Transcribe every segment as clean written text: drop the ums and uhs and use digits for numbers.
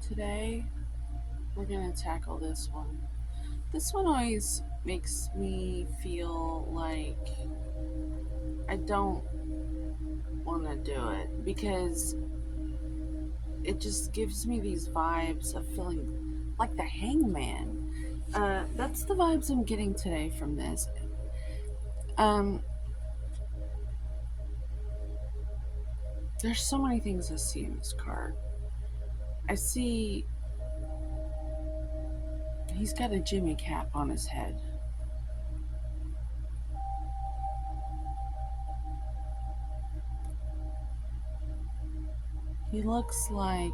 Today, we're going to tackle this one. This one always makes me feel like I don't want to do it because it just gives me these vibes of feeling like the hangman. That's the vibes I'm getting today from this. Um, there's so many things I see in this card. I see he's got a Jimmy cap on his head. He looks like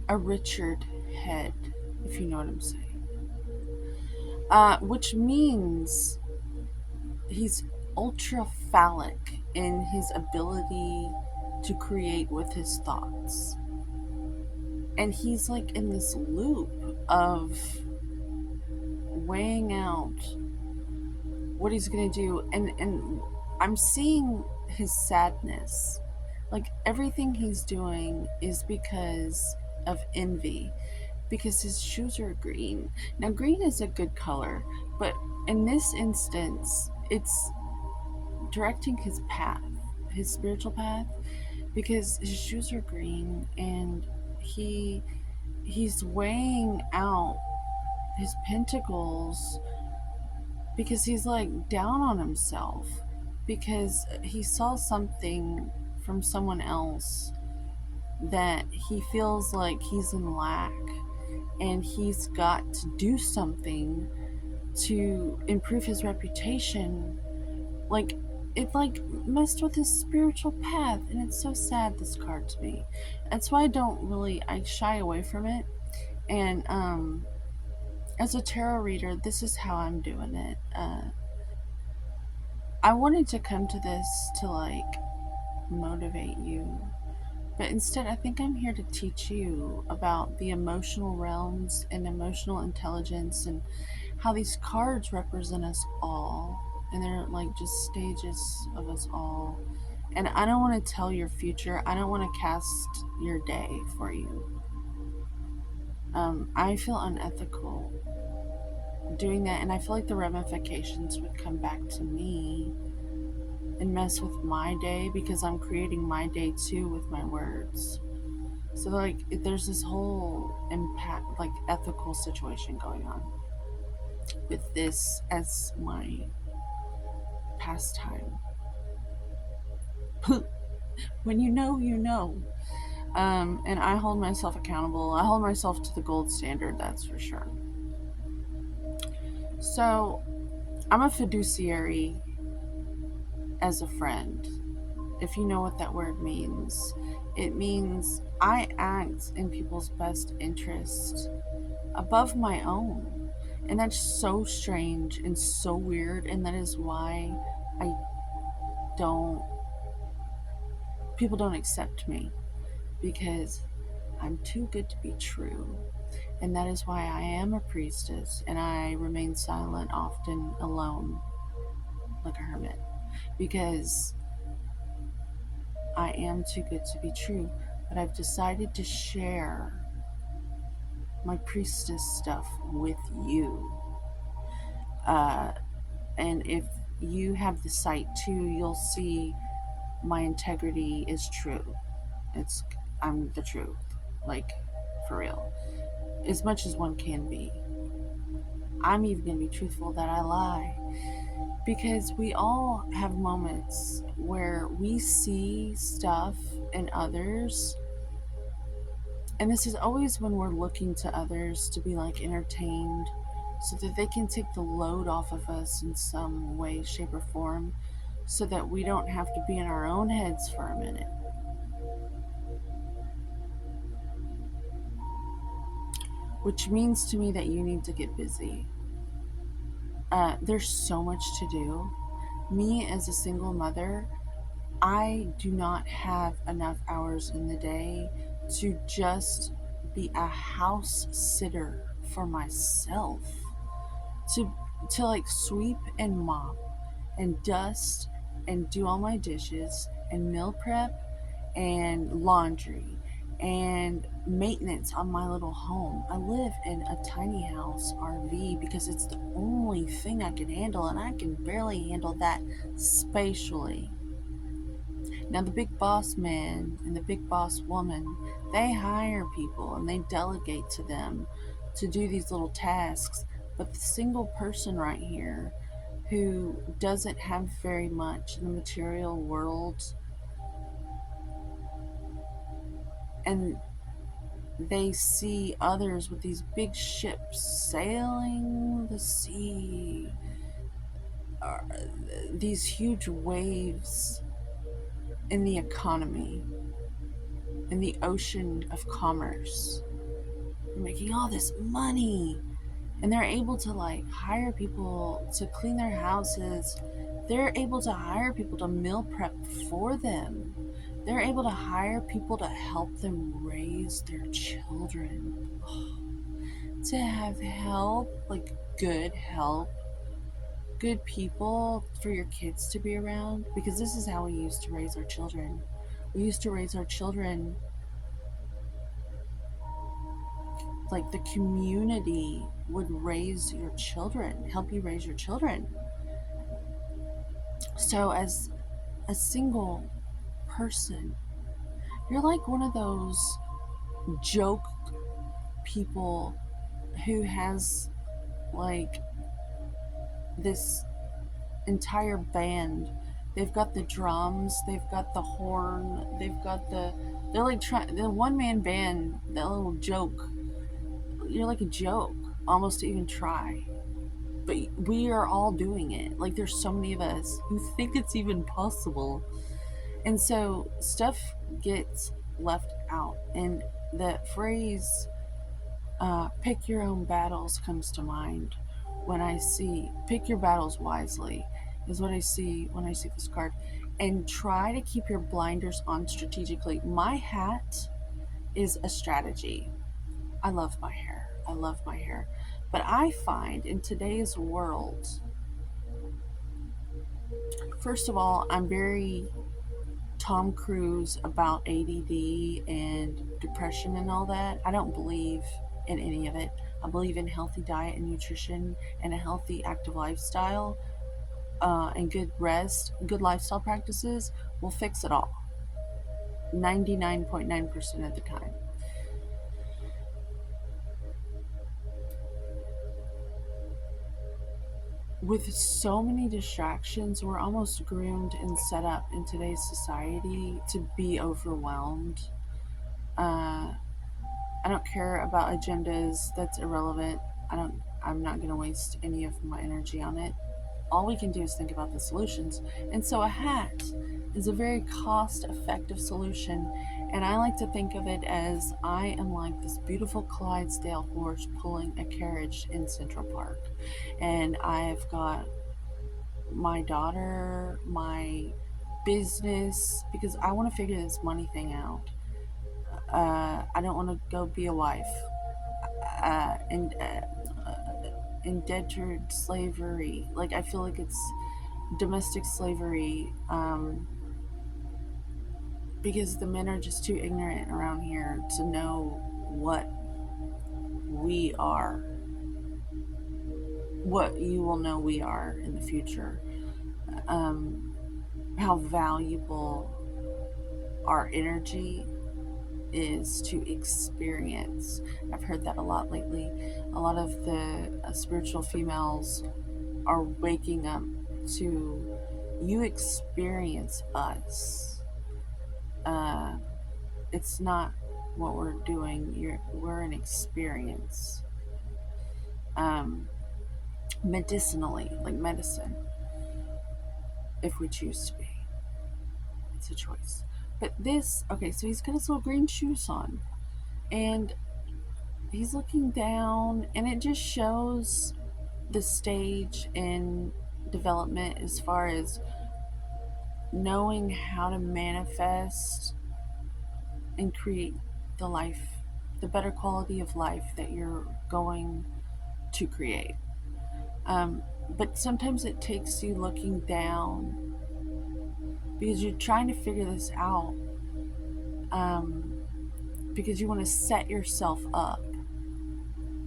a Richard head, if you know what I'm saying. Which means he's ultra phallic in his ability to create with his thoughts. And he's like in this loop of weighing out what he's going to do. And I'm seeing his sadness. Like everything he's doing is because of envy, because his shoes are green. Now, green is a good color, but in this instance, it's directing his path, his spiritual path, because his shoes are green and he's weighing out his pentacles because he's like down on himself because he saw something from someone else that he feels like he's in lack and he's got to do something to improve his reputation. Like it like messed with his spiritual path, and it's so sad, this card, to me. That's why I shy away from it. And as a tarot reader, this is how I'm doing it. I wanted to come to this to like motivate you, but instead I think I'm here to teach you about the emotional realms and emotional intelligence and how these cards represent us all, and they're like just stages of us all. And I don't want to tell your future. I don't want to cast your day for you. I feel unethical doing that, and I feel like the ramifications would come back to me and mess with my day because I'm creating my day too with my words. So like there's this whole impact, like ethical situation going on with this as my pastime. When you know, you know. And I hold myself accountable. I hold myself to the gold standard, that's for sure. So I'm a fiduciary as a friend. If you know what that word means, it means I act in people's best interest above my own. And that's so strange and so weird. And that is why I don't, people don't accept me, because I'm too good to be true. And that is why I am a priestess and I remain silent, often alone, like a hermit, because I am too good to be true. But I've decided to share my priestess stuff with you. Uh, and if you have the sight too, you'll see my integrity is true. It's I'm the truth, like for real, as much as one can be. I'm even gonna be truthful that I lie, because we all have moments where we see stuff in others, and this is always when we're looking to others to be like entertained so that they can take the load off of us in some way, shape, or form, so that we don't have to be in our own heads for a minute. Which means to me that you need to get busy. There's so much to do. Me as a single mother, I do not have enough hours in the day to just be a house sitter for myself. To like sweep and mop and dust and do all my dishes and meal prep and laundry and maintenance on my little home. I live in a tiny house RV because it's the only thing I can handle, and I can barely handle that spatially. Now, the big boss man and the big boss woman, they hire people and they delegate to them to do these little tasks. But the single person right here who doesn't have very much in the material world, and they see others with these big ships sailing the sea, these huge waves in the economy, in the ocean of commerce. They're making all this money, and they're able to like hire people to clean their houses. They're able to hire people to meal prep for them. They're able to hire people to help them raise their children. To have help, like good help, good people for your kids to be around, because this is how we used to raise our children. We used to raise our children like the community would raise your children, help you raise your children. So, as a single person, you're like one of those joke people who has like this entire band. They've got the drums, they've got the horn, they're like the one man band, that little joke. You're like a joke almost to even try. But we are all doing it. Like, there's so many of us who think it's even possible. And so stuff gets left out. And the phrase, pick your own battles, comes to mind when I see, pick your battles wisely, is what I see when I see this card. And try to keep your blinders on strategically. My hat is a strategy. I love my hair. I love my hair. But I find in today's world, first of all, I'm very Tom Cruise about ADD and depression and all that. I don't believe in any of it. I believe in healthy diet and nutrition and a healthy, active lifestyle, and good rest, good lifestyle practices will fix it all 99.9% of the time. With so many distractions, we're almost groomed and set up in today's society to be overwhelmed. Uh, I don't care about agendas. That's irrelevant. I'm not going to waste any of my energy on it. All we can do is think about the solutions. And so a hat is a very cost-effective solution. And I like to think of it as I am like this beautiful Clydesdale horse pulling a carriage in Central Park. And I've got my daughter, my business, because I want to figure this money thing out. I don't want to go be a wife. And indentured slavery. Like, I feel like it's domestic slavery, because the men are just too ignorant around here to know what we are, what you will know we are in the future, how valuable our energy is to experience. I've heard that a lot lately. A lot of the spiritual females are waking up to, you experience us. It's not what we're doing. We're an experience. Medicinally, like medicine, if we choose to be. It's a choice. But this, okay, so he's got his little green shoes on, and he's looking down, and it just shows the stage in development as far as knowing how to manifest and create the life, the better quality of life that you're going to create. But sometimes it takes you looking down because you're trying to figure this out. because you want to set yourself up.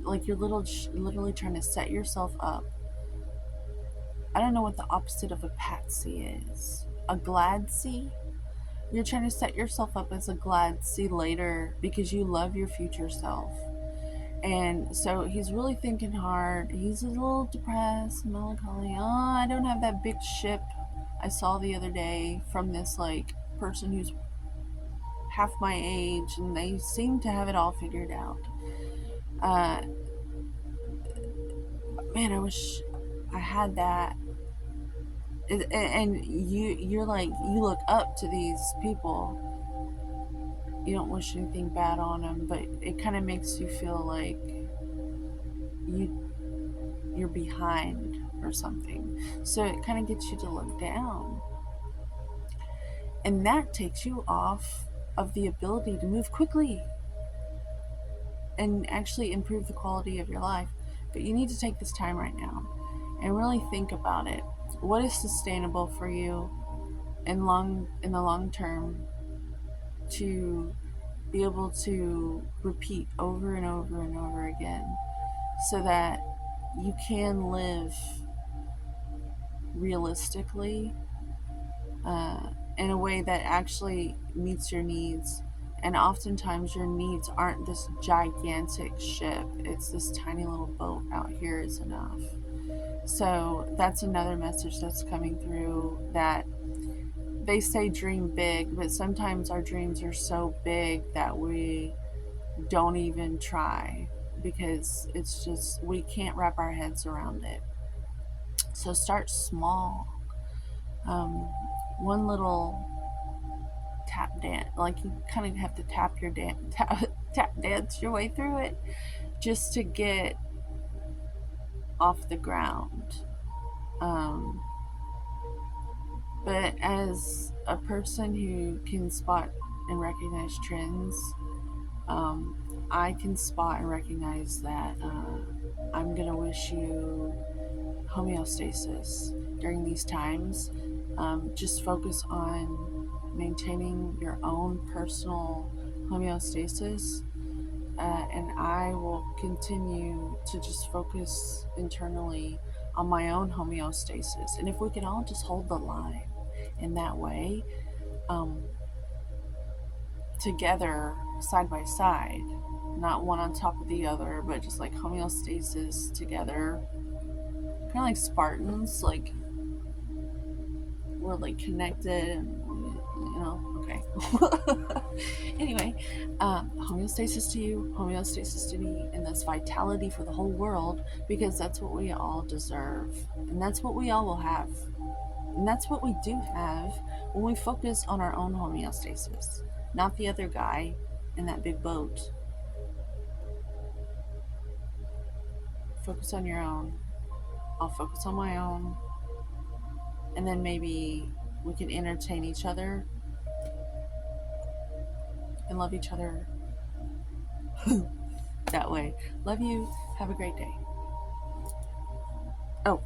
Like you're literally trying to set yourself up. I don't know what the opposite of a patsy is. A gladsy? You're trying to set yourself up as a gladsy later because you love your future self. And so he's really thinking hard. He's a little depressed, melancholy. Oh, I don't have that big ship I saw the other day from this like person who's half my age, and they seem to have it all figured out. Uh, man, I wish I had that. And you're like, you look up to these people. You don't wish anything bad on them, but it kind of makes you feel like you you're behind or something. So it kind of gets you to look down. And that takes you off of the ability to move quickly and actually improve the quality of your life. But you need to take this time right now and really think about it. What is sustainable for you in the long term to be able to repeat over and over and over again so that you can live realistically in a way that actually meets your needs. And oftentimes your needs aren't this gigantic ship, it's this tiny little boat out here is enough. So that's another message that's coming through, that they say dream big, but sometimes our dreams are so big that we don't even try because it's just, we can't wrap our heads around it. So start small. One little tap dance, like you kind of have to tap dance your way through it just to get off the ground. Um, but as a person who can spot and recognize trends, I can spot and recognize that I'm gonna wish you homeostasis during these times. Just focus on maintaining your own personal homeostasis, and I will continue to just focus internally on my own homeostasis. And if we can all just hold the line in that way, um, together, side by side, not one on top of the other, but just like homeostasis together, kind of like Spartans, like we're like connected and okay. Anyway, homeostasis to you, homeostasis to me, and that's vitality for the whole world, because that's what we all deserve, and that's what we all will have, and that's what we do have when we focus on our own homeostasis, not the other guy in that big boat. Focus on your own. I'll focus on my own, and then maybe we can entertain each other and love each other that way. Love you. Have a great day. Oh,